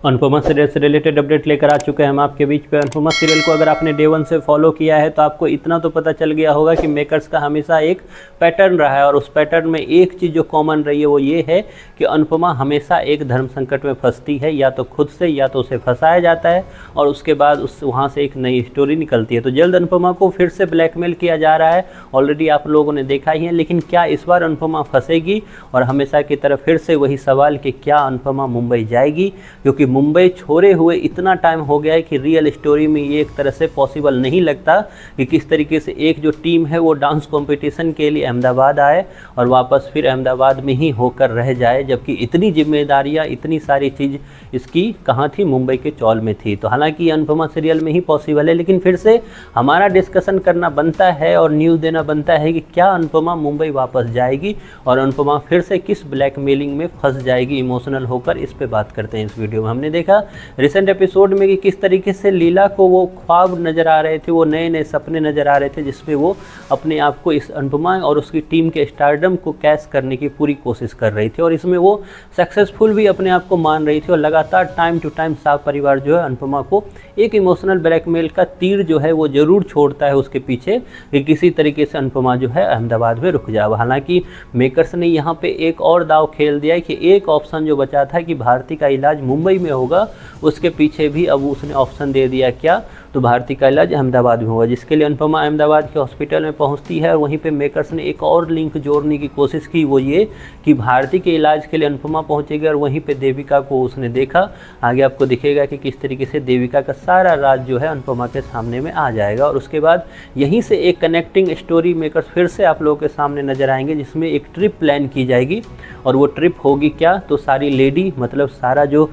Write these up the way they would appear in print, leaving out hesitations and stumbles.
Anupama serial से related update लेकर आ चुके हैं हम आपके बीच पे। अनुपमा सीरियल को अगर आपने डे 1 से फॉलो किया है तो आपको इतना तो पता चल गया होगा कि मेकर्स का हमेशा एक पैटर्न रहा है, और उस पैटर्न में एक चीज़ जो कॉमन रही है वो ये है कि अनुपमा हमेशा एक धर्म संकट में फंसती है, या तो खुद से या तो उसे फंसाया जाता है और उसके बाद उस वहाँ से एक नई स्टोरी निकलती है। तो जल्द अनुपमा को फिर से ब्लैकमेल किया जा रहा है, ऑलरेडी आप लोगों ने देखा ही है। लेकिन क्या इस बार अनुपमा फंसेगी? और हमेशा की तरह फिर से वही सवाल कि क्या अनुपमा मुंबई जाएगी, क्योंकि मुंबई छोड़े हुए इतना टाइम हो गया है कि रियल स्टोरी में ये एक तरह से पॉसिबल नहीं लगता कि किस तरीके से एक जो टीम है वो डांस कंपटीशन के लिए अहमदाबाद आए और वापस फिर अहमदाबाद में ही होकर रह जाए, जबकि इतनी जिम्मेदारियां, इतनी सारी चीज़ इसकी कहाँ थी, मुंबई के चौल में थी। तो हालांकि अनुपमा सीरियल में ही पॉसिबल है, लेकिन फिर से हमारा डिस्कशन करना बनता है और न्यूज़ देना बनता है कि क्या अनुपमा मुंबई वापस जाएगी और अनुपमा फिर से किस ब्लैकमेलिंग में फंस जाएगी इमोशनल होकर। इस पे बात करते हैं इस वीडियो में। हमने देखा रिसेंट एपिसोड में कि किस तरीके से लीला को वो ख्वाब नज़र आ रहे थे, वो नए नए सपने नज़र आ रहे थे, जिसमें वो अपने आप को इस अनुपमा और उसकी टीम के स्टारडम को कैश करने की पूरी कोशिश कर रही थी, और इसमें वो सक्सेसफुल भी अपने आप को मान रही थी। और लगातार टाइम टू टाइम शाह परिवार जो है अनुपमा को एक इमोशनल ब्लैकमेल का तीर जो है वो ज़रूर छोड़ता है उसके पीछे कि किसी तरीके से अनुपमा जो है अहमदाबाद में रुक जाए। हालांकि मेकर्स ने यहाँ पे एक और दाव खेल दिया है कि एक ऑप्शन जो बचा था कि भारती का इलाज मुंबई में होगा, उसके पीछे भी अब उसने ऑप्शन दे दिया। क्या? तो भारती का इलाज अहमदाबाद में होगा, जिसके लिए अनुपमा अहमदाबाद के हॉस्पिटल में पहुंचती है। और वहीं पे मेकर्स ने एक और लिंक जोड़ने की कोशिश की, वो ये कि भारती के इलाज के लिए अनुपमा पहुंचेगी और वहीं पे देविका को उसने देखा। आगे आपको दिखेगा कि किस तरीके से देविका का सारा राज जो है अनुपमा के सामने में आ जाएगा, और उसके बाद यहीं से एक कनेक्टिंग स्टोरी मेकर्स फिर से आप लोगों के सामने नजर आएंगे, जिसमें एक ट्रिप प्लान की जाएगी। और वो ट्रिप होगी क्या? तो सारी लेडी, मतलब सारा जो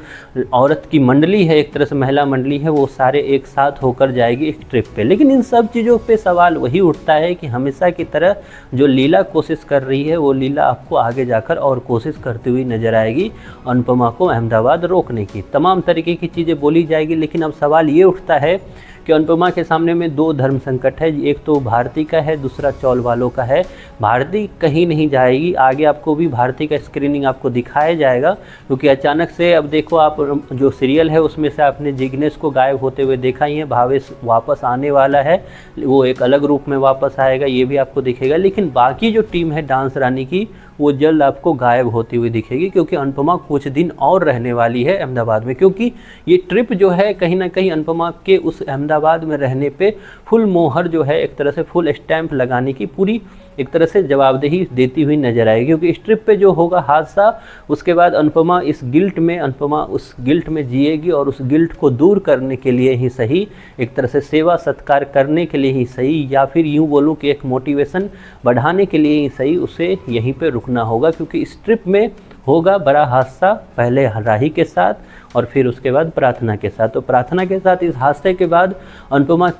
औरत की मंडली है, एक तरह से महिला मंडली है, वो सारे एक साथ होकर जाएगी एक ट्रिप पे। लेकिन इन सब चीज़ों पे सवाल वही उठता है कि हमेशा की तरह जो लीला कोशिश कर रही है, वो लीला आपको आगे जाकर और कोशिश करती हुई नजर आएगी अनुपमा को अहमदाबाद रोकने की। तमाम तरीके की चीज़ें बोली जाएगी, लेकिन अब सवाल ये उठता है कि अनुपमा के सामने में दो धर्म संकट है, एक तो भारती का है, दूसरा चौल वालों का है। भारती कहीं नहीं जाएगी, आगे आपको भी भारती का स्क्रीनिंग आपको दिखाया जाएगा, क्योंकि अचानक से अब देखो आप जो सीरियल है उसमें से आपने जिग्नेश को गायब होते हुए देखा ही है। भावेश वापस आने वाला है, वो एक अलग रूप में वापस आएगा, ये भी आपको दिखेगा। लेकिन बाकी जो टीम है डांस रानी की, वो जल्द आपको गायब होती हुई दिखेगी, क्योंकि अनुपमा कुछ दिन और रहने वाली है अहमदाबाद में। क्योंकि ये ट्रिप जो है कहीं ना कहीं अनुपमा के उस अहमदाबाद में रहने पे फुल मोहर जो है, एक तरह से फुल स्टैंप लगाने की पूरी एक तरह से जवाबदेही देती हुई नजर आएगी। क्योंकि इस ट्रिप पे जो होगा हादसा, उसके बाद अनुपमा उस गिल्ट में जिएगी, और उस गिल्ट को दूर करने के लिए ही सही, एक तरह से सेवा सत्कार करने के लिए ही सही, या फिर यूँ बोलूँ कि एक मोटिवेशन बढ़ाने के लिए ही सही, उसे यहीं पे रुकना होगा। क्योंकि इस ट्रिप में होगा बड़ा हादसा, पहले राही के साथ और फिर उसके बाद प्रार्थना के साथ। तो प्रार्थना के साथ इस हादसे के बाद अनुपमा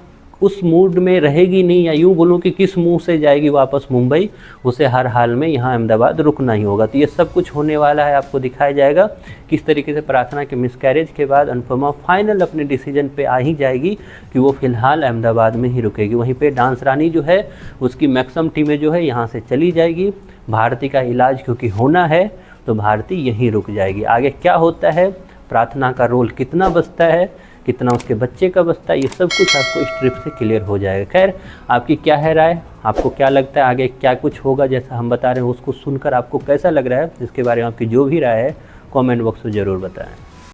उस मूड में रहेगी नहीं, या यूँ बोलूँ कि किस मुंह से जाएगी वापस मुंबई, उसे हर हाल में यहाँ अहमदाबाद रुकना ही होगा। तो ये सब कुछ होने वाला है, आपको दिखाया जाएगा किस तरीके से प्रार्थना के मिसकैरेज के बाद अनुपमा फाइनल अपने डिसीजन पे आ ही जाएगी कि वो फिलहाल अहमदाबाद में ही रुकेगी। वहीं पे डांस रानी जो है उसकी मैक्सिमम टीमें जो है यहाँ से चली जाएगी। भारती का इलाज क्योंकि होना है तो भारती यहीं रुक जाएगी। आगे क्या होता है, प्रार्थना का रोल कितना बचता है, कितना उसके बच्चे का बचता है, ये सब कुछ आपको इस ट्रिप से क्लियर हो जाएगा। खैर, आपकी क्या है राय, आपको क्या लगता है आगे क्या कुछ होगा जैसा हम बता रहे हैं, उसको सुनकर आपको कैसा लग रहा है, इसके बारे में आपकी जो भी राय है कमेंट बॉक्स में ज़रूर बताएं।